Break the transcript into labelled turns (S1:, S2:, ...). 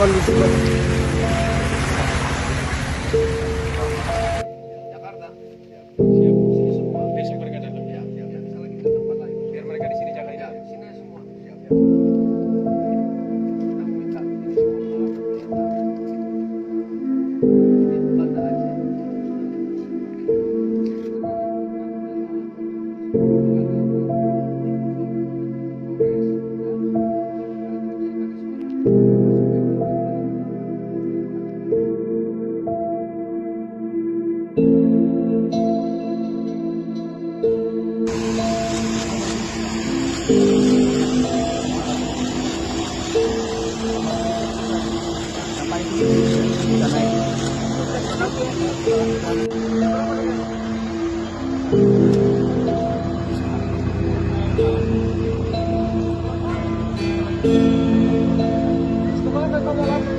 S1: kondisi mana?
S2: Jakarta. Siap. Sini semua. Besok mereka datang. Ya. Bisa lagi ke tempat lain. Biar mereka di sini jaga ini. Ya, sini semua. Siap. Kita minta ini semua peralatan. Ini Banda Aceh. Kemana kamu lapor?